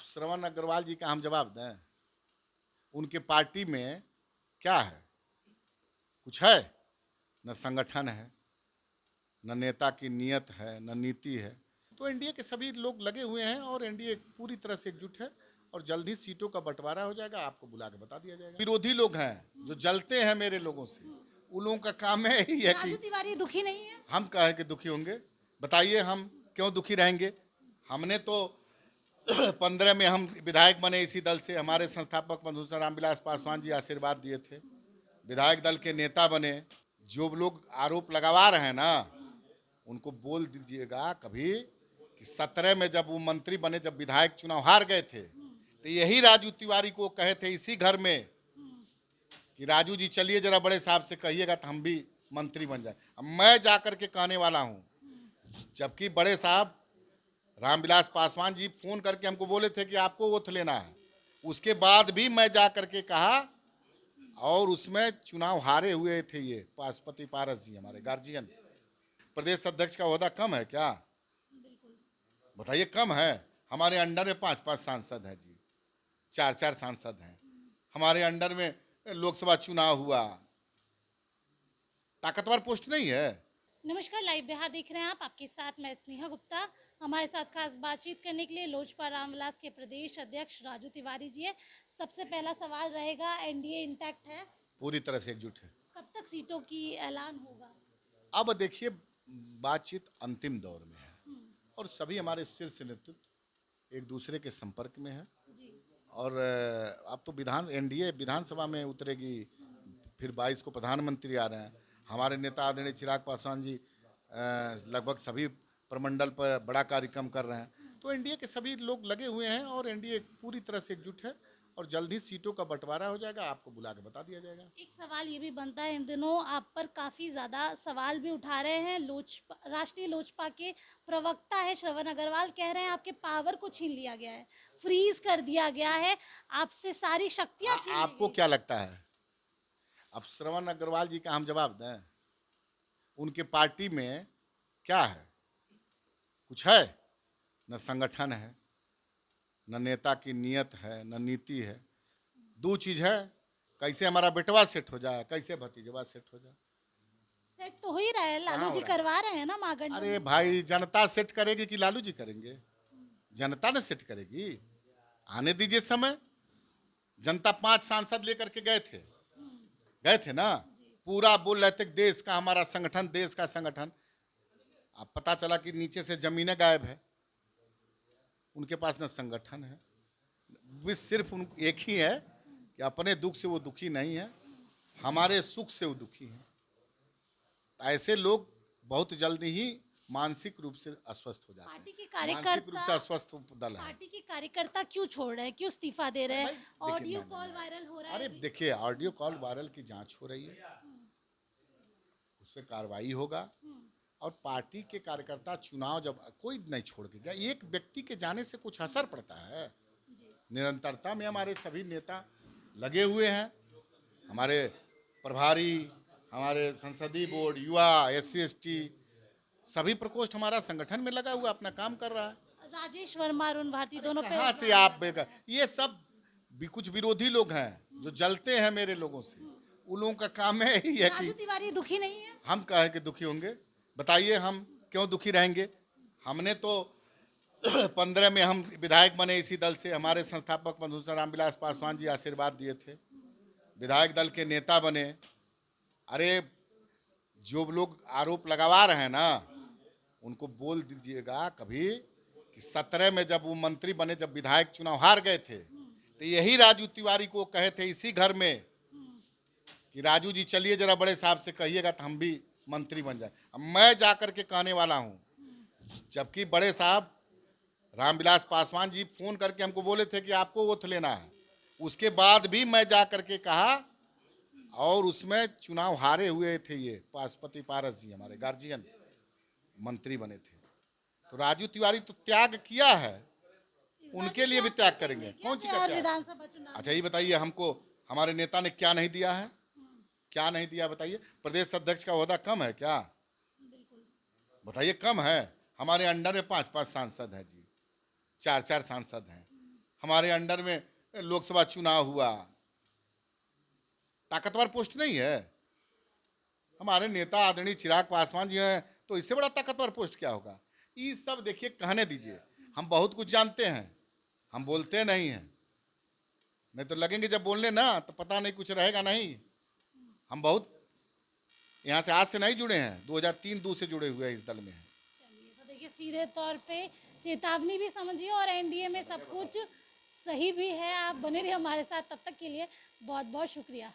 अब श्रवण अग्रवाल जी का हम जवाब दें? उनके पार्टी में क्या है? कुछ है? न संगठन है, न नेता की नियत है, न नीति है। तो एनडीए के सभी लोग लगे हुए हैं और एनडीए पूरी तरह से एकजुट है और जल्द ही सीटों का बंटवारा हो जाएगा, आपको बुला के बता दिया जाएगा। विरोधी लोग हैं जो जलते हैं मेरे लोगों से, उन लोगों का काम है ही है राजू कि तिवारी दुखी नहीं है? हम कहें कि दुखी होंगे। बताइए हम क्यों दुखी रहेंगे? हमने तो 15 में हम विधायक बने इसी दल से, हमारे संस्थापक मधुसूदन रामविलास पासवान जी आशीर्वाद दिए थे, विधायक दल के नेता बने। जो लोग आरोप लगवा रहे हैं ना, उनको बोल दीजिएगा कभी कि 17 में जब वो मंत्री बने, जब विधायक चुनाव हार गए थे, तो यही राजू तिवारी को कहे थे इसी घर में कि राजू जी चलिए जरा बड़े साहब से कहिएगा तो हम भी मंत्री बन जाए। अब मैं जाकर के कहने वाला हूं, जबकि बड़े साहब रामविलास पासवान जी फोन करके हमको बोले थे कि आपको ओथ लेना है, उसके बाद भी मैं जा करके कहा, और उसमें चुनाव हारे हुए थे ये पाशुपति पारस जी हमारे गार्जियन। प्रदेश अध्यक्ष का ओहदा कम है क्या? बताइए, कम है? हमारे अंडर में 5-5 सांसद हैं जी, 4-4 सांसद हैं हमारे अंडर में। लोकसभा चुनाव हुआ, ताकतवर पोस्ट नहीं है। नमस्कार, लाइव बिहार देख रहे हैं आप। आपके साथ मैं स्नेहा गुप्ता। हमारे साथ खास बातचीत करने के लिए लोजपा रामविलास के प्रदेश अध्यक्ष राजू तिवारी जी है। सबसे पहला सवाल रहेगा, एनडीए इंटैक्ट है? पूरी तरह से एकजुट है। कब तक सीटों की ऐलान होगा? अब देखिए, बातचीत अंतिम दौर में है और सभी हमारे शीर्ष नेतृत्व एक दूसरे के संपर्क में है। जी। और अब तो एनडीए विधानसभा में उतरेगी, फिर 22 को प्रधानमंत्री आ रहे हैं। हमारे नेता आदरणीय चिराग पासवान जी लगभग सभी प्रमंडल पर बड़ा कार्यक्रम कर रहे हैं। तो एनडीए के सभी लोग लगे हुए हैं और एनडीए पूरी तरह से एकजुट है और जल्द ही सीटों का बंटवारा हो जाएगा, आपको बुला के बता दिया जाएगा। एक सवाल ये भी बनता है, इन दिनों आप पर काफ़ी ज़्यादा सवाल भी उठा रहे हैं। राष्ट्रीय लोजपा के प्रवक्ता है श्रवण अग्रवाल, कह रहे हैं आपके पावर को छीन लिया गया है, फ्रीज कर दिया गया है, आपसे सारी शक्तियां छीन ली आपको गई। क्या लगता है? अब श्रवण अग्रवाल जी का हम जवाब दें? उनके पार्टी में क्या है? कुछ है? न संगठन है, न नेता की नियत है, न नीति है। दो चीज है, कैसे हमारा बेटवा सेट हो जाए, कैसे भतीजवा सेट हो जाए। सेट तो हो ही रहा है, लालू कहाँ हो जी रहा है? करवा रहे हैं ना मागंडू अरे में। भाई, जनता सेट करेगी कि लालू जी करेंगे? जनता ने सेट करेगी। आने दीजिए समय। जनता 5 सांसद लेकर के गए थे ना। पूरा बोल रहे थे देश का हमारा संगठन, देश का संगठन। अब पता चला कि नीचे से जमीनें गायब है, उनके पास न संगठन है। सिर्फ एक ही है कि अपने दुख से वो दुखी नहीं है, हमारे सुख से वो दुखी है। ऐसे लोग बहुत जल्दी ही मानसिक रूप से अस्वस्थ हो जाते पार्टी के हैं। मानसिक रूप कार्यकर्ता से अस्वस्थ दल है। पार्टी के कार्यकर्ता क्यों छोड़ रहे हैं, क्यों इस्तीफा दे रहे अरे हैं? भाई देखिए, ऑडियो नहीं, नहीं, कॉल नहीं। वायरल हो रहा है अरे अभी। देखिए, ऑडियो कॉल वायरल की जांच हो रही है, उस पर कार्रवाई होगा। और पार्टी के कार्यकर्ता चुनाव जब कोई नहीं छोड़ के गया, एक व्यक्ति के जाने से कुछ असर पड़ता है? निरंतरता में हमारे सभी नेता लगे हुए हैं, हमारे प्रभारी, हमारे संसदीय बोर्ड, युवा, SC ST, सभी प्रकोष्ठ हमारा संगठन में लगा हुआ अपना काम कर रहा है। राजेश वर्मा, अरुण भारती दोनों पे कहाँ से इल्जाम आप लग रहा है। ये सब भी कुछ विरोधी लोग हैं जो जलते हैं मेरे लोगों से, उन लोगों का काम है ही है राजू कि तिवारी दुखी नहीं है? हम कहें कि दुखी होंगे। बताइए हम क्यों दुखी रहेंगे? हमने तो 15 में हम विधायक बने इसी दल से, हमारे संस्थापक मधुसूदन रामविलास पासवान जी आशीर्वाद दिए थे, विधायक दल के नेता बने। अरे, जो लोग आरोप लगवा रहे हैं ना, उनको बोल दीजिएगा कभी कि 17 में जब वो मंत्री बने, जब विधायक चुनाव हार गए थे, तो यही राजू तिवारी को कहे थे इसी घर में कि राजू जी चलिए जरा बड़े साहब से कहिएगा तो हम भी मंत्री बन जाए। अब मैं जाकर के कहने वाला हूं, जबकि बड़े साहब रामविलास पासवान जी फोन करके हमको बोले थे कि आपको ओथ लेना है, उसके बाद भी मैं जा करके कहा, और उसमें चुनाव हारे हुए थे ये पाशुपति पारस जी हमारे गार्जियन मंत्री बने थे। तो राजू तिवारी तो त्याग किया है, उनके लिए भी त्याग करेंगे। कौन सी का बिहार त्याग? विधानसभा चुनाव अच्छा ये बताइए हमको, हमारे नेता ने क्या नहीं दिया है? क्या नहीं दिया बताइए? प्रदेश अध्यक्ष का ओहदा कम है क्या? बताइए, कम है? हमारे अंडर में 5-5 सांसद हैं जी, 4-4 सांसद हैं हमारे अंडर में लोकसभा चुनाव हुआ। ताकतवर पोस्ट नहीं है। हमारे नेता आदरणीय चिराग पासवान जी हैं, तो इससे बड़ा ताकतवर पोस्ट क्या होगा। ये सब देखिए, कहने दीजिए, हम बहुत कुछ जानते हैं, हम बोलते नहीं हैं, नहीं तो लगेंगे जब बोलने ना तो पता नहीं कुछ रहेगा नहीं। हम बहुत यहाँ से आज से नहीं जुड़े हैं, 2003 से जुड़े हुए हैं, इस दल में हैं। चलिए, तो देखिए सीधे तौर पे चेतावनी भी समझिए और एनडीए में सब कुछ सही भी है। आप बने रहिए हमारे साथ, तब तक के लिए बहुत बहुत शुक्रिया।